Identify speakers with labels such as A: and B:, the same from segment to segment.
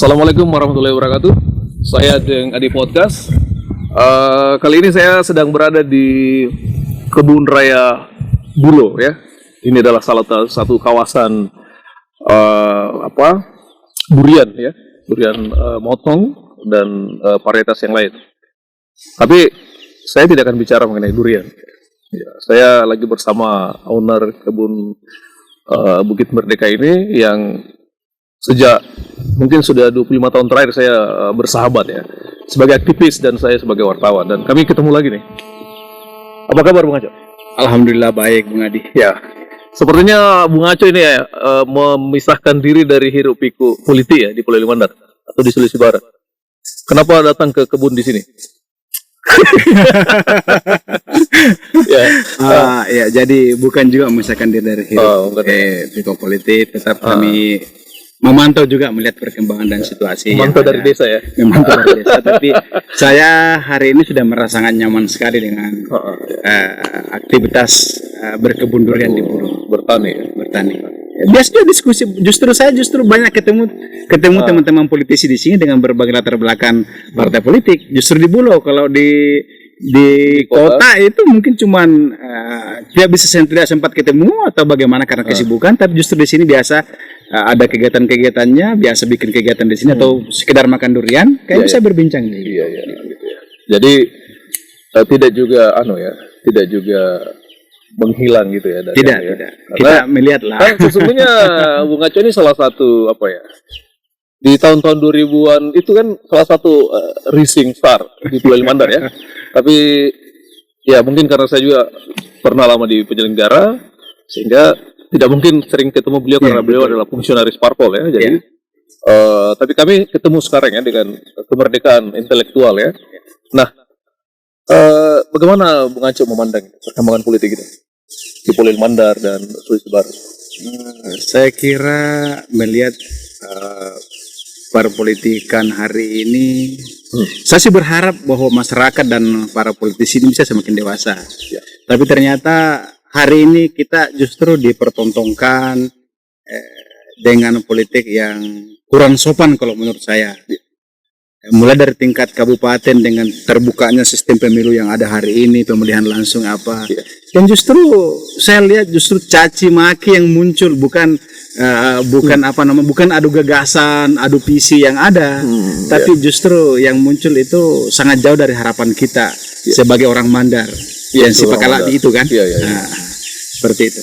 A: Assalamualaikum warahmatullahi wabarakatuh. Saya Deng Adi Podcast. Kali ini saya sedang berada di Kebun Raya Bulo ya. Ini adalah salah satu kawasan durian ya, durian motong dan varietas yang lain. Tapi saya tidak akan bicara mengenai durian. Ya, saya lagi bersama owner kebun Bukit Merdeka ini yang sejak mungkin sudah 25 tahun terakhir saya bersahabat ya, sebagai aktivis dan saya sebagai wartawan, dan kami ketemu lagi nih. Apa kabar Bung Aco?
B: Alhamdulillah baik Bung Adi.
A: Ya, sepertinya Bung Aco ini ya memisahkan diri dari hiruk pikuk politik ya di Pulau Limandar atau di Sulawesi Barat. Kenapa datang ke kebun di sini?
B: Ya, jadi bukan juga memisahkan diri dari hiruk pikuk politik, tetap kami memantau juga melihat perkembangan dan situasi.
A: Memantau dari desa ya?
B: Memantau dari desa, tapi saya hari ini sudah merasa sangat nyaman sekali dengan aktivitas berkebun durian di Bulo.
A: Bertani.
B: Biasanya diskusi, saya justru banyak ketemu teman-teman politisi di sini dengan berbagai latar belakang partai politik. Justru di Bulo, kalau di kota itu mungkin cuman tidak sempat ketemu atau bagaimana karena kesibukan, tapi justru di sini biasa ada kegiatan-kegiatannya, biasa bikin kegiatan di sini atau sekedar makan durian, bisa berbincang nih.
A: Iya, gitu ya. Jadi tidak juga tidak juga menghilang gitu ya.
B: Tidak. Kita melihat lah.
A: Kan sesungguhnya Bung Aco ini salah satu di tahun-tahun 2000-an itu kan salah satu rising star di Pulau Limandar ya. Tapi ya mungkin karena saya juga pernah lama di penyelenggara sehingga tidak mungkin sering ketemu beliau karena beliau adalah fungsionaris parpol ya. Jadi tapi kami ketemu sekarang ya dengan kemerdekaan intelektual ya. Nah, bagaimana Bung Aco memandang perkembangan politik itu di Pulau Limandar dan Sulawesi Barat?
B: Saya kira melihat perpolitikan hari ini, saya sih berharap bahwa masyarakat dan para politisi ini bisa semakin dewasa. Tapi ternyata hari ini kita justru dipertontonkan dengan politik yang kurang sopan kalau menurut saya. Mulai dari tingkat kabupaten dengan terbukanya sistem pemilu yang ada hari ini, pemilihan langsung yang justru saya lihat justru caci maki yang muncul, bukan adu gagasan, adu visi yang ada, tapi justru yang muncul itu sangat jauh dari harapan kita sebagai orang Mandar yang sifat kalah itu kan. Seperti itu.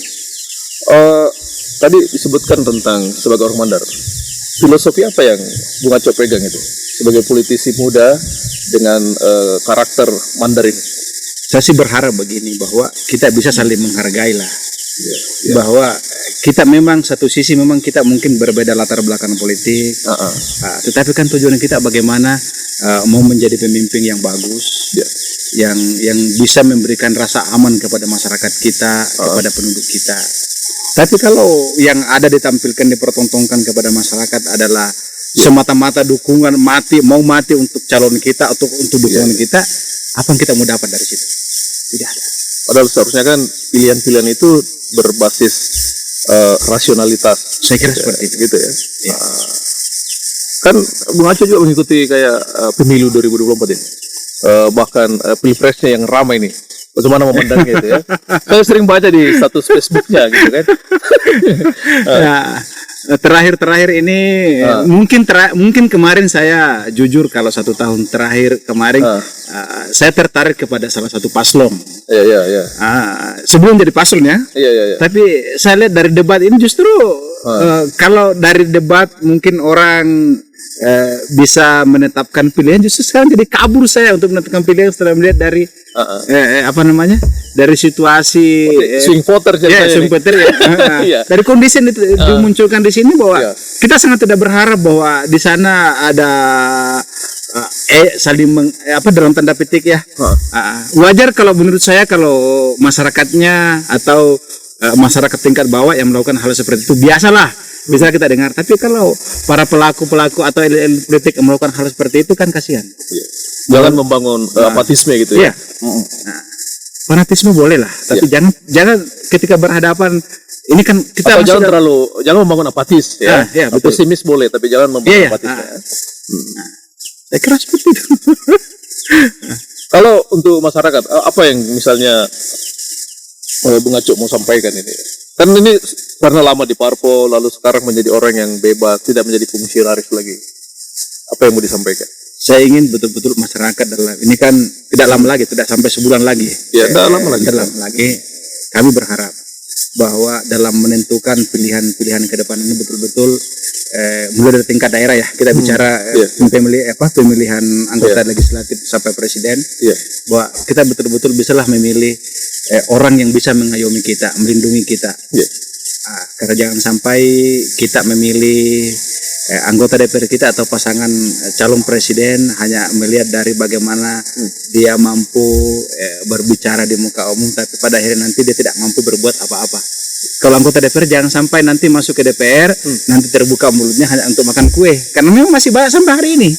A: Tadi disebutkan tentang sebagai orang Mandar, filosofi apa yang Bung Aco pegang itu sebagai politisi muda dengan karakter Mandar ini?
B: Saya sih berharap begini, bahwa kita bisa saling menghargai lah. Bahwa kita memang satu sisi memang kita mungkin berbeda latar belakang politik, tetapi kan tujuan kita bagaimana mau menjadi pemimpin yang bagus, yang bisa memberikan rasa aman kepada masyarakat kita, kepada penduduk kita. Tapi kalau yang ada ditampilkan, dipertontonkan kepada masyarakat adalah semata-mata dukungan, mau mati untuk calon kita atau untuk dukungan kita, apa yang kita mau dapat dari situ? Tidak ada.
A: Padahal seharusnya kan pilihan-pilihan itu berbasis rasionalitas.
B: Saya kira seperti itu.
A: Gitu ya. Kan Bung Aco juga mengikuti kayak pemilu 2024 ini. Bahkan pilpresnya yang ramai ini. Bagaimana memandangnya itu ya? Saya sering baca di status Facebooknya gitu kan.
B: Terakhir ini mungkin kemarin saya jujur, kalau 1 tahun terakhir kemarin saya tertarik kepada salah satu paslon. Sebelum jadi paslonnya. Tapi saya lihat dari debat ini justru kalau dari debat mungkin orang bisa menetapkan pilihan, justru sekarang jadi kabur saya untuk menetapkan pilihan setelah melihat dari dari situasi
A: swing voter
B: dari kondisi yang dimunculkan di sini, bahwa kita sangat tidak berharap bahwa di sana ada saling dalam tanda petik ya. Wajar kalau menurut saya, kalau masyarakatnya atau masyarakat tingkat bawah yang melakukan hal seperti itu, biasalah bisa kita dengar. Tapi kalau para pelaku atau elit politik yang melakukan hal seperti itu kan kasihan.
A: Jangan membangun apatisme gitu ya.
B: Fanatisme boleh lah, tapi jangan ketika berhadapan ini kan kita
A: Atau
B: masih
A: jangan membangun apatis ya.
B: ya, betul.
A: Pesimis boleh, tapi jangan membangun apatis.
B: Saya kira seperti itu.
A: Kalau untuk masyarakat, apa yang misalnya Bung Acuk mau sampaikan ini? Kan ini karena lama di parpol, lalu sekarang menjadi orang yang bebas, tidak menjadi fungsionaris lagi. Apa yang mau disampaikan?
B: Saya ingin betul-betul masyarakat ini kan tidak lama lagi, tidak sampai sebulan lagi.
A: Ya, tidak lama lagi.
B: Tidak lama lagi. Kami berharap bahwa dalam menentukan pilihan-pilihan ke depan ini betul-betul mulai dari tingkat daerah ya, kita bicara pemilihan anggota legislatif sampai presiden, bahwa kita betul-betul bisalah memilih orang yang bisa mengayomi kita, melindungi kita. Karena jangan sampai kita memilih anggota DPR kita atau pasangan calon presiden hanya melihat dari bagaimana dia mampu berbicara di muka umum, tapi pada akhirnya nanti dia tidak mampu berbuat apa-apa. Kalau anggota DPR jangan sampai nanti masuk ke DPR nanti terbuka mulutnya hanya untuk makan kue, karena memang masih banyak sampai hari ini.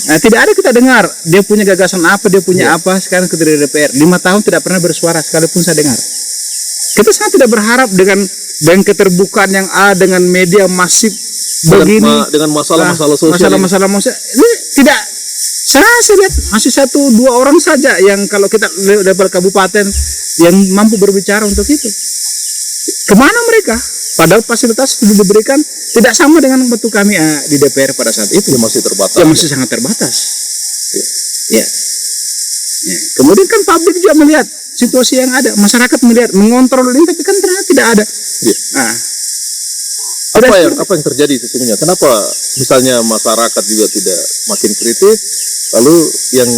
B: Nah, tidak ada kita dengar dia punya gagasan apa, dia punya apa. Sekarang ketua DPR 5 tahun tidak pernah bersuara sekalipun saya dengar. Kita sangat tidak berharap dengan keterbukaan yang ada, dengan media masif begini,
A: dengan masalah-masalah sosial,
B: ini tidak. Saya lihat masih 1-2 orang saja yang kalau kita level kabupaten yang mampu berbicara untuk itu. Kemana mereka? Padahal fasilitas sudah diberikan tidak sama dengan waktu kami di DPR pada saat itu.
A: Ya, masih terbatas.
B: Ya, masih sangat terbatas. Ya. Kemudian kan publik juga melihat situasi yang ada, masyarakat melihat, mengontrol ini, tapi kan ternyata tidak ada.
A: Apa yang terjadi sesungguhnya? Kenapa misalnya masyarakat juga tidak makin kritis, lalu yang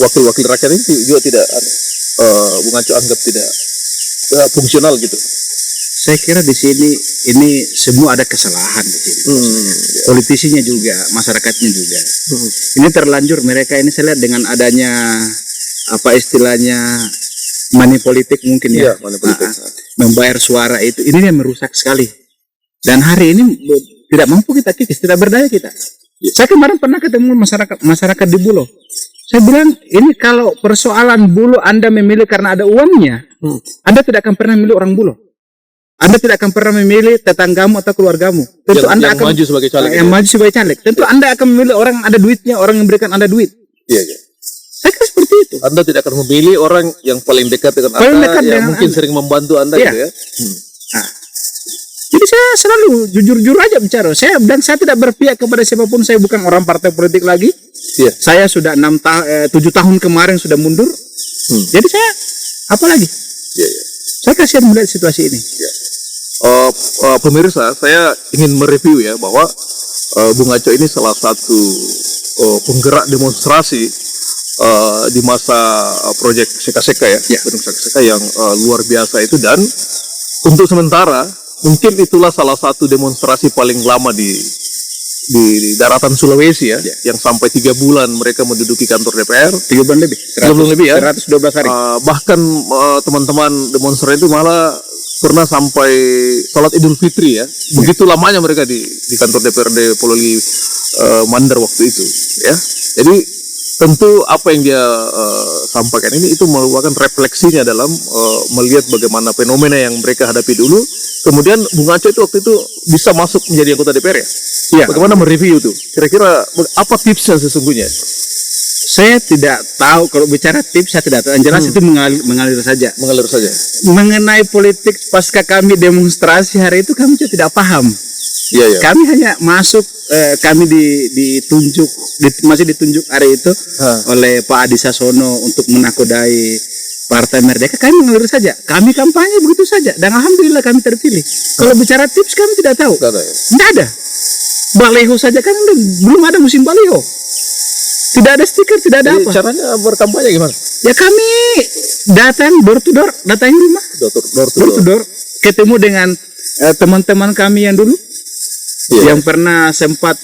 A: wakil-wakil rakyat ini juga tidak Bung Acuk anggap tidak fungsional gitu?
B: Saya kira di sini ini semua ada kesalahan di sini. Politisinya juga, masyarakatnya juga. Ini terlanjur mereka ini saya lihat dengan adanya apa istilahnya money politik mungkin ya.
A: Money politik.
B: Membayar suara itu ini yang merusak sekali. Dan hari ini tidak mampu kita kikis, tidak berdaya kita. Saya kemarin pernah ketemu masyarakat di Bulo. Saya bilang, ini kalau persoalan Bulo Anda memilih karena ada uangnya, Anda tidak akan pernah memilih orang Bulo. Anda tidak akan pernah memilih tetanggamu atau keluargamu. Tentu Anda akan
A: maju sebagai caleg.
B: Yang maju sebagai caleg. Tentu Anda akan memilih orang yang ada duitnya, orang yang memberikan Anda duit.
A: Iya.
B: Saya kira seperti itu.
A: Anda tidak akan memilih orang yang paling dekat dengan Anda, yang mungkin sering membantu Anda gitu ya.
B: Jadi saya selalu jujur-jujur aja bicara. Saya tidak berpihak kepada siapapun. Saya bukan orang partai politik lagi. Saya sudah 7 tahun kemarin sudah mundur. Jadi saya apa lagi? Saya kasihan melihat situasi ini.
A: Pemirsa, saya ingin mereview ya bahwa Bung Acuk ini salah satu penggerak demonstrasi di masa proyek Seka-Seka ya, Gedung Seka-Seka yang luar biasa itu, dan untuk sementara mungkin itulah salah satu demonstrasi paling lama di daratan Sulawesi ya, yang sampai 3 bulan mereka menduduki kantor DPR.
B: 3 bulan lebih.
A: 3 bulan lebih ya.
B: 112 hari.
A: Bahkan teman-teman demonstran itu malah pernah sampai sholat Idul Fitri ya. Begitu lamanya mereka di kantor DPRD Pololi Mandar waktu itu ya. Jadi tentu apa yang dia sampaikan ini itu merupakan refleksinya dalam melihat bagaimana fenomena yang mereka hadapi dulu. Kemudian Bung Acuk itu waktu itu bisa masuk menjadi anggota DPR ya. Bagaimana mereview itu? Kira-kira apa tipsnya sesungguhnya?
B: Saya tidak tahu, kalau bicara tips saya tidak tahu. Yang jelas itu mengalir saja.
A: Mengalir saja.
B: Mengenai politik pasca kami demonstrasi hari itu kami tidak paham. Kami hanya masuk, kami masih ditunjuk hari itu oleh Pak Adi Sasono untuk menakodai Partai Merdeka. Kami mengalir saja. Kami kampanye begitu saja. Dan alhamdulillah kami terpilih. Kalau bicara tips kami tidak tahu. Tidak ada. Baliho saja kan belum ada musim baliho. Tidak ada stiker, tidak ada apa.
A: Caranya berkampanye gimana?
B: Ya kami datang door to door, datangi rumah. Door to door. Ketemu dengan teman-teman kami yang dulu. Yang pernah sempat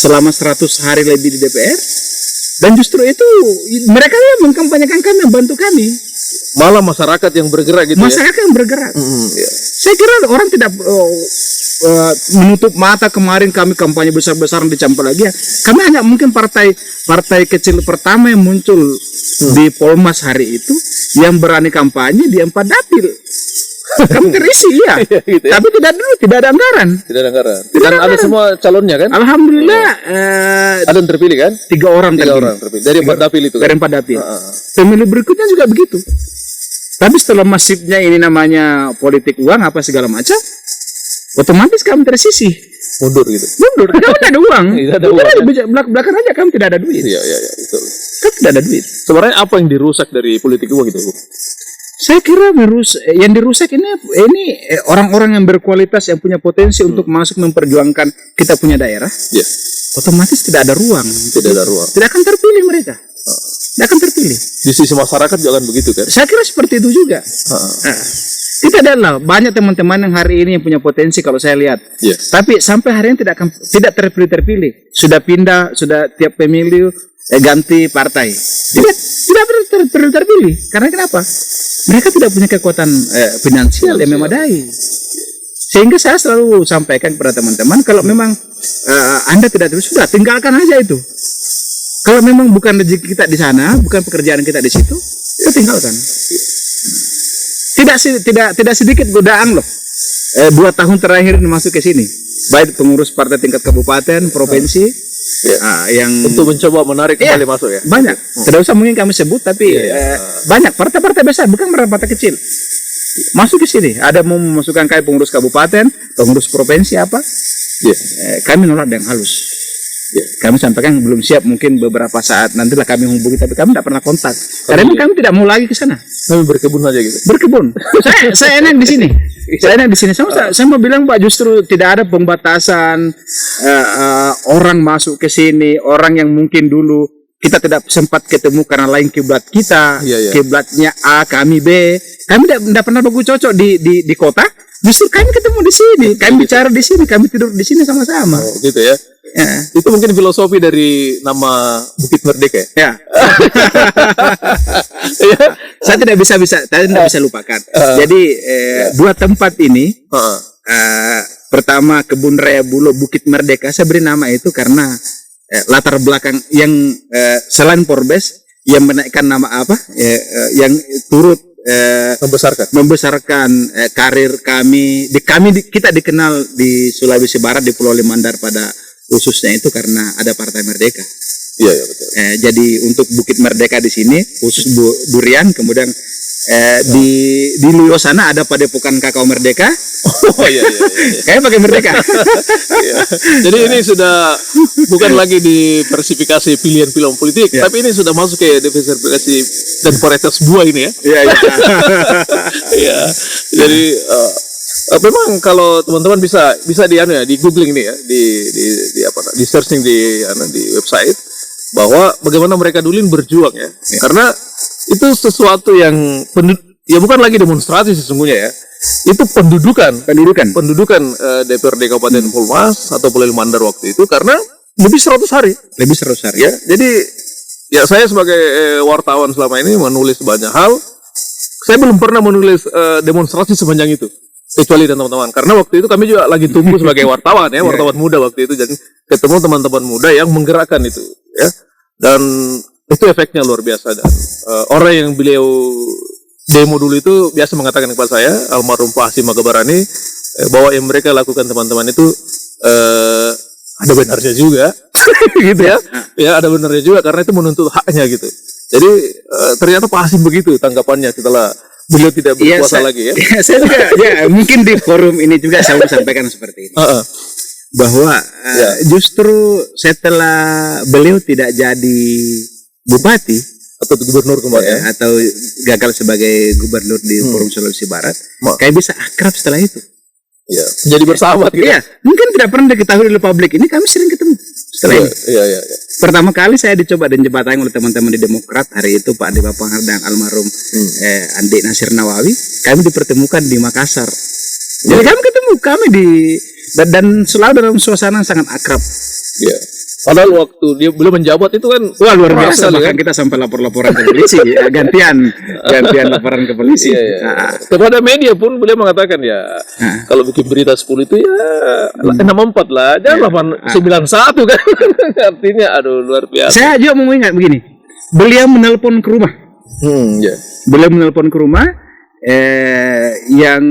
B: selama 100 hari lebih di DPR. Dan justru itu mereka yang mengkampanyekan kami, membantu kami.
A: Malah masyarakat yang bergerak gitu.
B: Masyarakat yang bergerak. Saya kira orang tidak menutup mata. Kemarin kami kampanye besar-besaran di Campalagia. Kami hanya mungkin partai kecil pertama yang muncul di Polmas hari itu yang berani kampanye di 4 dapil. Kami terisi ya.
A: Gitu ya.
B: Tapi tidak ada anggaran.
A: Tidak ada anggaran.
B: Tidak
A: Dan
B: ada
A: ada
B: anggaran.
A: semua calonnya kan?
B: Alhamdulillah
A: Ada yang terpilih kan?
B: 3 orang
A: Tiga
B: terpilih.
A: orang terpilih. Dari 4 dapil itu kan?
B: Dari 4 dapil. Pemilu berikutnya juga begitu. Tapi setelah masifnya ini namanya politik uang apa segala macam, otomatis kami tersisih.
A: Mundur gitu.
B: Mundur, kami tidak ada uang.
A: Tidak ada uang,
B: Belakang aja kami tidak ada duit.
A: Iya, betul.
B: Kami tidak ada duit.
A: Sebenarnya apa yang dirusak dari politik uang itu, Bu?
B: Saya kira yang dirusak ini orang-orang yang berkualitas, yang punya potensi untuk masuk memperjuangkan kita punya daerah.
A: Iya.
B: Otomatis tidak ada ruang.
A: Tidak ada ruang.
B: Tidak akan terpilih mereka. Tidak akan terpilih.
A: Di sisi masyarakat jangan begitu kan?
B: Saya kira seperti itu juga. Nah, kita adalah banyak teman-teman yang hari ini yang punya potensi kalau saya lihat.
A: Yes.
B: Tapi sampai hari ini tidak terpilih. Sudah pindah, sudah tiap pemilu ganti partai. Tidak terpilih. Karena kenapa? Mereka tidak punya kekuatan finansial yang memadai. Sehingga saya selalu sampaikan kepada teman-teman, kalau memang Anda tidak terpilih, sudah tinggalkan aja itu. Kalau memang bukan rezeki kita di sana, bukan pekerjaan kita di situ, ya tinggalkan. Tidak sedikit godaan loh. 2 tahun terakhir ini masuk ke sini, baik pengurus partai tingkat kabupaten, provinsi, yang
A: untuk mencoba menarik kembali masuk ya.
B: banyak. Tidak usah mungkin kami sebut, tapi banyak partai-partai besar, bukan partai kecil. Masuk ke sini, ada mau memasukkan kayak pengurus kabupaten, pengurus provinsi apa? Kami nolak dengan halus. Kami sampaikan belum siap, mungkin beberapa saat nantilah kami hubungi, tapi kami tidak pernah kontak. Karena kami tidak mau lagi ke sana.
A: Kami berkebun aja gitu.
B: Berkebun. saya enak di sini. Saya enak di sini. Saya mau bilang Pak, justru tidak ada pembatasan orang masuk ke sini, orang yang mungkin dulu kita tidak sempat ketemu karena lain kiblat kita, kiblatnya A, kami B. Kami tidak pernah bagus cocok di kota. Justru kami ketemu di sini, kami bicara di sini, kami tidur di sini sama-sama.
A: Oh, gitu ya. Itu mungkin filosofi dari nama Bukit Merdeka ya.
B: Saya tidak bisa lupakan. Jadi 2 tempat ini, pertama Kebun Raya Bulo, Bukit Merdeka, saya beri nama itu karena latar belakang yang selain Forbes yang menaikkan nama apa, yang turut membesarkan karir kami. Kita dikenal di Sulawesi Barat, di Pulau Limandar pada khususnya itu karena ada Partai Merdeka.
A: Iya betul.
B: Jadi untuk Bukit Merdeka di sini khusus durian, kemudian di Luyo sana ada Padepokan Kakao Merdeka.
A: Oh iya.
B: Kayak pakai Merdeka.
A: Jadi ini sudah bukan lagi diversifikasi pilihan-pilihan politik, tapi ini sudah masuk ke diversifikasi dan varietas buah ini ya. Iya. Jadi memang kalau teman-teman bisa di googling nih ya, di searching di website bahwa bagaimana mereka dulu berjuang ya. Karena itu sesuatu yang bukan lagi demonstrasi sesungguhnya ya. Itu pendudukan DPRD Kabupaten Pulau atau Pulau Limandar waktu itu, karena lebih 100 hari ya. Jadi ya saya sebagai wartawan selama ini menulis banyak hal, saya belum pernah menulis demonstrasi sepanjang itu kecuali dan teman-teman, karena waktu itu kami juga lagi tumbuh sebagai wartawan ya, wartawan muda waktu itu, dan ketemu teman-teman muda yang menggerakkan itu ya, dan itu efeknya luar biasa. Dan orang yang beliau demo dulu itu biasa mengatakan kepada saya, almarhum Pak Hasim Magabarani, bahwa yang mereka lakukan teman-teman itu ada benarnya juga gitu ya. Ya ada benarnya juga, karena itu menuntut haknya gitu. Jadi ternyata Pak Hasim begitu tanggapannya setelah beliau tidak berkuasa lagi ya.
B: Saya juga mungkin di forum ini juga saya sampaikan seperti ini. Bahwa justru setelah beliau tidak jadi bupati
A: atau gubernur kemarin
B: atau gagal sebagai gubernur di Forum Sulawesi Barat, kayak bisa akrab setelah itu.
A: Ya, jadi bersahabat gitu.
B: Iya, mungkin tidak pernah diketahui oleh publik, ini kami sering ketemu setelah ini.
A: Iya.
B: Pertama kali saya dicoba dan jembatani oleh teman-teman di Demokrat hari itu, Pak Andi Bapanghar dan almarhum Andi Nasir Nawawi, kami dipertemukan di Makassar. Jadi kami dan selalu dalam suasana sangat akrab.
A: Iya. Padahal waktu dia belum menjabat itu kan
B: luar biasa, bahkan kita sampai lapor-laporan ke polisi, gantian laporan ke polisi.
A: Kepada media pun beliau mengatakan kalau bikin berita 10 itu ya 64 lah, jangan 91 kan. Artinya aduh luar biasa.
B: Saya juga mau ingat begini, beliau menelpon ke rumah. Beliau menelpon ke rumah, yang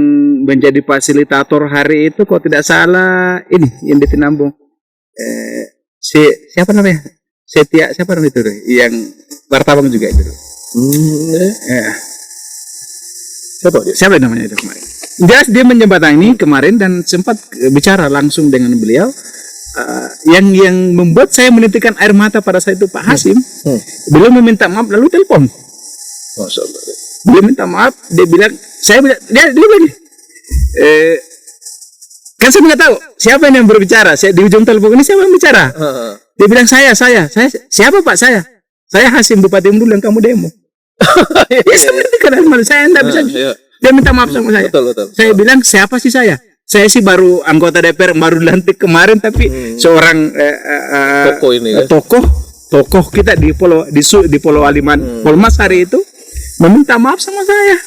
B: menjadi fasilitator hari itu kalau tidak salah ini yang di Tinambung, siapa namanya? Siapa namanya itu yang wartawan juga itu. Siapa namanya itu kemarin? Dia menjembatani kemarin dan sempat bicara langsung dengan beliau. Yang membuat saya menitikkan air mata pada saat itu Pak Hasim. Beliau meminta maaf lalu telepon.
A: Masya Allah.
B: Dia minta maaf, dia bilang, dia bilang, kan saya nggak tahu siapa yang berbicara. Saya di ujung telepon ini siapa yang bicara? Dia bilang saya, siapa Pak saya Hasim Bupati Mulu yang kamu demo. Ya saya menghentikan air mata, saya tidak bisa. Dia minta maaf sama saya.
A: Betul.
B: Saya bilang siapa sih saya? Saya sih baru anggota DPR, baru dilantik kemarin, tapi seorang
A: tokoh ini,
B: tokoh kita di Pulau Aliman, Polmas hari itu meminta maaf sama saya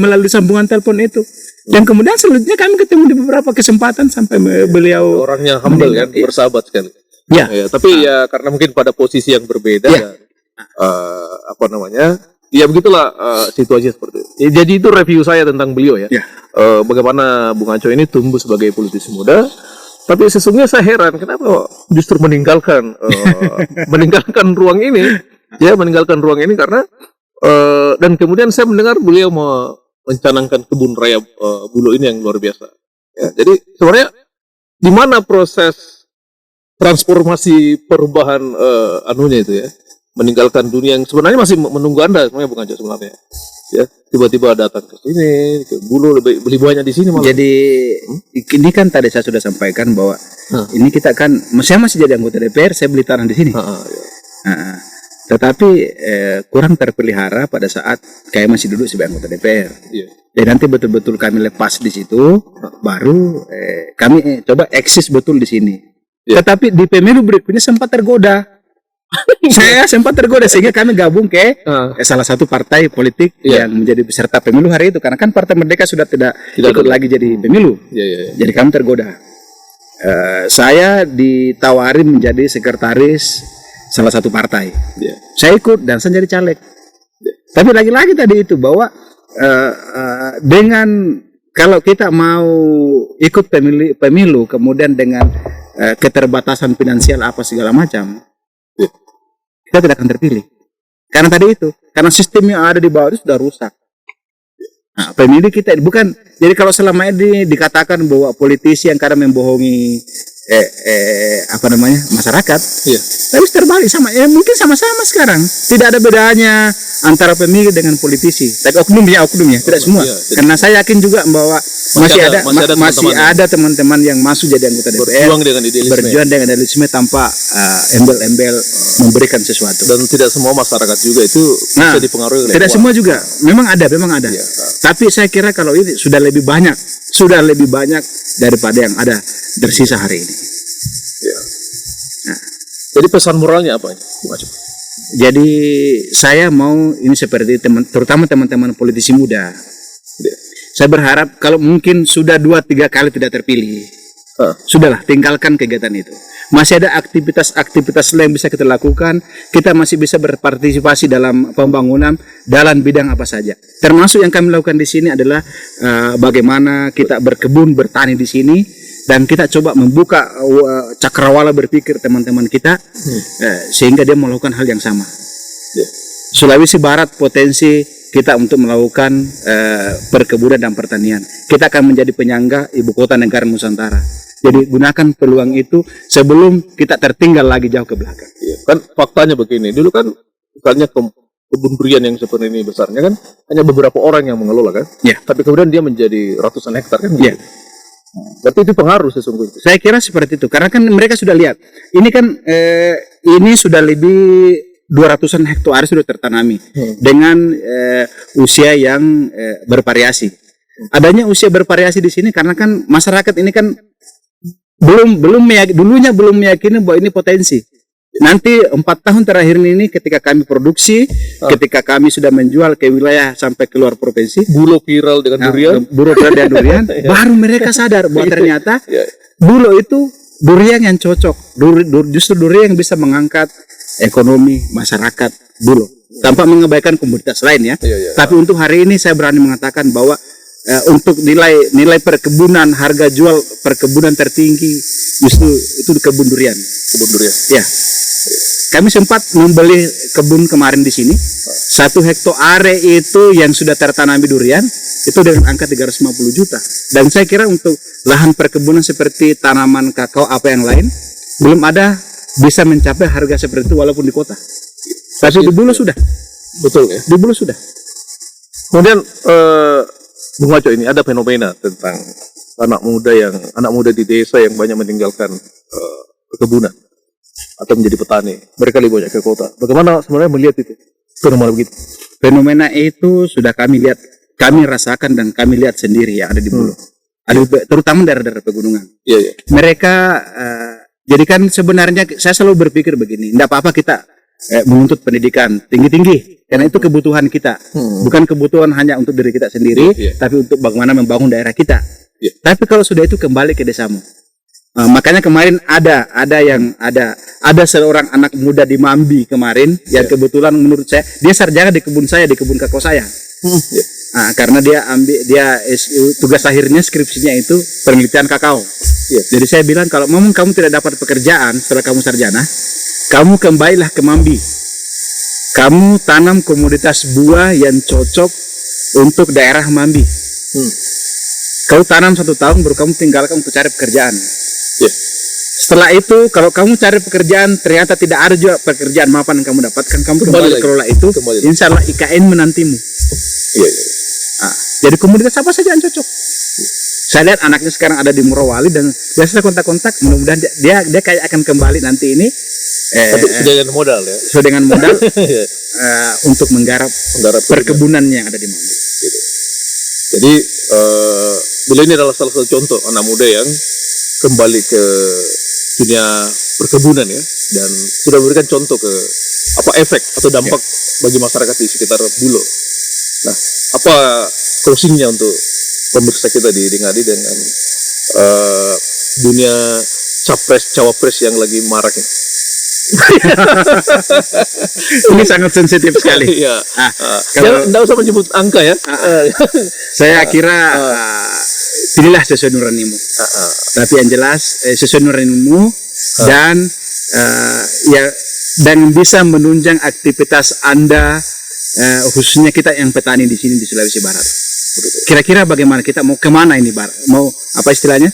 B: melalui sambungan telepon itu. Dan kemudian selanjutnya kami ketemu di beberapa kesempatan sampai beliau
A: orangnya humble kan, bersahabat sekali.
B: Ya.
A: Tapi ya karena mungkin pada posisi yang berbeda, ya begitulah situasinya seperti itu. Jadi itu review saya tentang beliau ya. Bagaimana Bung Aco ini tumbuh sebagai politisi muda. Tapi sesungguhnya saya heran kenapa justru meninggalkan ruang ini. Ya, meninggalkan ruang ini karena dan kemudian saya mendengar beliau mencanangkan kebun raya Bulo ini yang luar biasa. Ya, jadi sebenarnya di mana proses transformasi perubahan anunya itu ya, meninggalkan dunia yang sebenarnya masih menunggu Anda sebenarnya bukan aja sebenarnya. Ya, tiba-tiba datang ke sini, ke Bulo beli banyak di sini malah.
B: Jadi ini kan tadi saya sudah sampaikan bahwa ini kita kan saya masih jadi anggota DPR, saya beli tanah di sini. Tetapi kurang terpelihara pada saat kayak masih duduk sebagai anggota DPR. Dan nanti betul-betul kami lepas di situ, baru kami coba eksis betul di sini. Tetapi di pemilu berikutnya sempat tergoda. Saya sempat tergoda sehingga kami gabung ke salah satu partai politik yang menjadi peserta pemilu hari itu. Karena kan Partai Merdeka sudah tidak ikut lagi jadi pemilu. Jadi kami tergoda. Saya ditawari menjadi sekretaris salah satu partai. Saya ikut dan saya jadi caleg. Tapi lagi-lagi tadi itu bahwa dengan kalau kita mau ikut pemilu kemudian dengan keterbatasan finansial apa segala macam, kita tidak akan terpilih. Karena tadi itu, karena sistem yang ada di bawah itu sudah rusak. Nah, pemilih kita bukan. Jadi kalau selama ini dikatakan bahwa politisi yang kadang membohongi masyarakat, tapi terbalik sama, mungkin sama-sama sekarang. Tidak ada bedanya antara pemilih dengan politisi. Tapi oknumnya tidak semua. Karena saya yakin juga bahwa masih ada teman-teman yang masuk jadi anggota DPR berjuang dengan idealisme tanpa embel-embel memberikan sesuatu.
A: Dan tidak semua masyarakat juga itu bisa dipengaruhi oleh
B: tidak semua juga. Memang ada. Tapi saya kira kalau ini sudah lebih banyak daripada yang ada tersisa hari ini.
A: Jadi pesan moralnya apa ini?
B: Jadi saya mau ini seperti terutama teman-teman politisi muda. Saya berharap kalau mungkin sudah 2-3 kali tidak terpilih, sudahlah tinggalkan kegiatan itu. Masih ada aktivitas lain bisa kita lakukan. Kita masih bisa berpartisipasi dalam pembangunan dalam bidang apa saja. Termasuk yang kami lakukan di sini adalah bagaimana kita berkebun, bertani di sini. Dan kita coba membuka cakrawala berpikir teman-teman kita sehingga dia melakukan hal yang sama. Sulawesi Barat potensi kita untuk melakukan perkebunan dan pertanian. Kita akan menjadi penyangga ibu kota negara Nusantara. Jadi gunakan peluang itu sebelum kita tertinggal lagi jauh ke belakang.
A: Kan faktanya begini, dulu kan misalnya kebun durian yang seperti ini besarnya kan hanya beberapa orang yang mengelola kan. Tapi kemudian dia menjadi ratusan hektar kan. Berarti itu pengaruh sesungguhnya.
B: Saya kira seperti itu karena kan mereka sudah lihat ini kan ini sudah lebih 200-an hektar sudah tertanami dengan usia yang bervariasi. Adanya usia bervariasi di sini karena kan masyarakat ini kan dulunya belum meyakini bahwa ini potensi. Nanti 4 tahun terakhir ini ketika kami produksi, ketika kami sudah menjual ke wilayah sampai keluar provinsi,
A: Bulo viral dengan durian,
B: baru mereka sadar bahwa ternyata Bulo itu durian yang cocok, justru durian yang bisa mengangkat ekonomi masyarakat Bulo tanpa mengabaikan komoditas lain ya. Tapi untuk hari ini saya berani mengatakan bahwa untuk nilai perkebunan, harga jual perkebunan tertinggi justru itu di kebun durian.
A: Kebun durian.
B: Ya. Kami sempat membeli kebun kemarin di sini. 1 hektare itu yang sudah tertanami durian itu dengan angka 350 juta. Dan saya kira untuk lahan perkebunan seperti tanaman kakao apa yang lain belum ada bisa mencapai harga seperti itu walaupun di kota. Tapi di Bulo sudah.
A: Betul ya.
B: Di Bulo sudah.
A: Kemudian Bung Waco, ini ada fenomena tentang anak muda di desa yang banyak meninggalkan perkebunan atau menjadi petani. Mereka lebih banyak ke kota. Bagaimana sebenarnya melihat itu fenomena begitu?
B: Fenomena itu sudah kami lihat, kami rasakan dan kami lihat sendiri yang ada di Bulo. Terutama daerah-daerah pegunungan.
A: Iya.
B: Mereka jadi kan sebenarnya saya selalu berpikir begini, tidak apa-apa kita menuntut pendidikan tinggi-tinggi karena itu kebutuhan kita, bukan kebutuhan hanya untuk diri kita sendiri, tapi untuk bagaimana membangun daerah kita. Tapi kalau sudah itu kembali ke desamu. Makanya kemarin ada seorang anak muda di Mambi kemarin yang kebetulan menurut saya dia sarjana di kebun saya, di kebun kakao saya. Karena dia tugas akhirnya skripsinya itu penelitian kakao. Jadi saya bilang kalau memang kamu tidak dapat pekerjaan setelah kamu sarjana, kamu kembalilah ke Mambi. Kamu tanam komoditas buah yang cocok untuk daerah Mambi. Kau tanam 1 tahun baru kamu tinggalkan untuk cari pekerjaan. Setelah itu kalau kamu cari pekerjaan ternyata tidak ada juga pekerjaan mapan yang kamu dapatkan, kamu kembali kelola itu, insya Allah IKN menantimu. Jadi komoditas apa saja yang cocok. Saya lihat anaknya sekarang ada di Morowali dan biasa kontak-kontak, mudah-mudahan dia kayak akan kembali nanti ini.
A: Tapi sudah dengan modal ya.
B: Sudah dengan modal untuk menggarap perkebunan yang ada di Mambi.
A: Jadi beliau ini adalah salah satu contoh anak muda yang kembali ke dunia perkebunan ya, dan sudah memberikan contoh ke apa efek atau dampak bagi masyarakat di sekitar Bulo. Nah, apa closingnya untuk pemirsa kita di Ngadi dengan dunia capres cawapres yang lagi marak ini?
B: Ini sangat sensitif sekali.
A: Kalau tidak usah menyebut angka ya.
B: Saya kira pilihlah sesuai nuranimu. Tapi yang jelas sesuai nuranimu dan dan bisa menunjang aktivitas Anda, khususnya kita yang petani di sini di Sulawesi Barat. Kira-kira bagaimana kita mau kemana ini, mau apa istilahnya,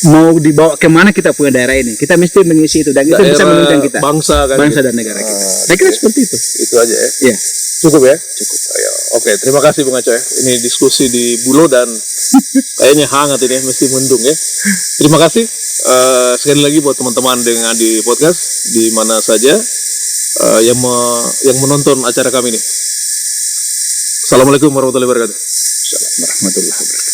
B: mau dibawa kemana kita punya daerah ini? Kita mesti mengisi itu dan itu bisa menunjang kita, bangsa dan negara kita. Saya kira seperti itu.
A: Itu aja ya.
B: Iya.
A: Cukup ya. Cukup. Ayo. Oke, terima kasih Bung Aco ya. Ini diskusi di Bulo dan kayaknya hangat ini, mesti mendung ya. Terima kasih sekali lagi buat teman-teman dengan di podcast di mana saja yang menonton acara kami ini. Assalamualaikum warahmatullahi wabarakatuh.
B: Assalamualaikum warahmatullahi wabarakatuh.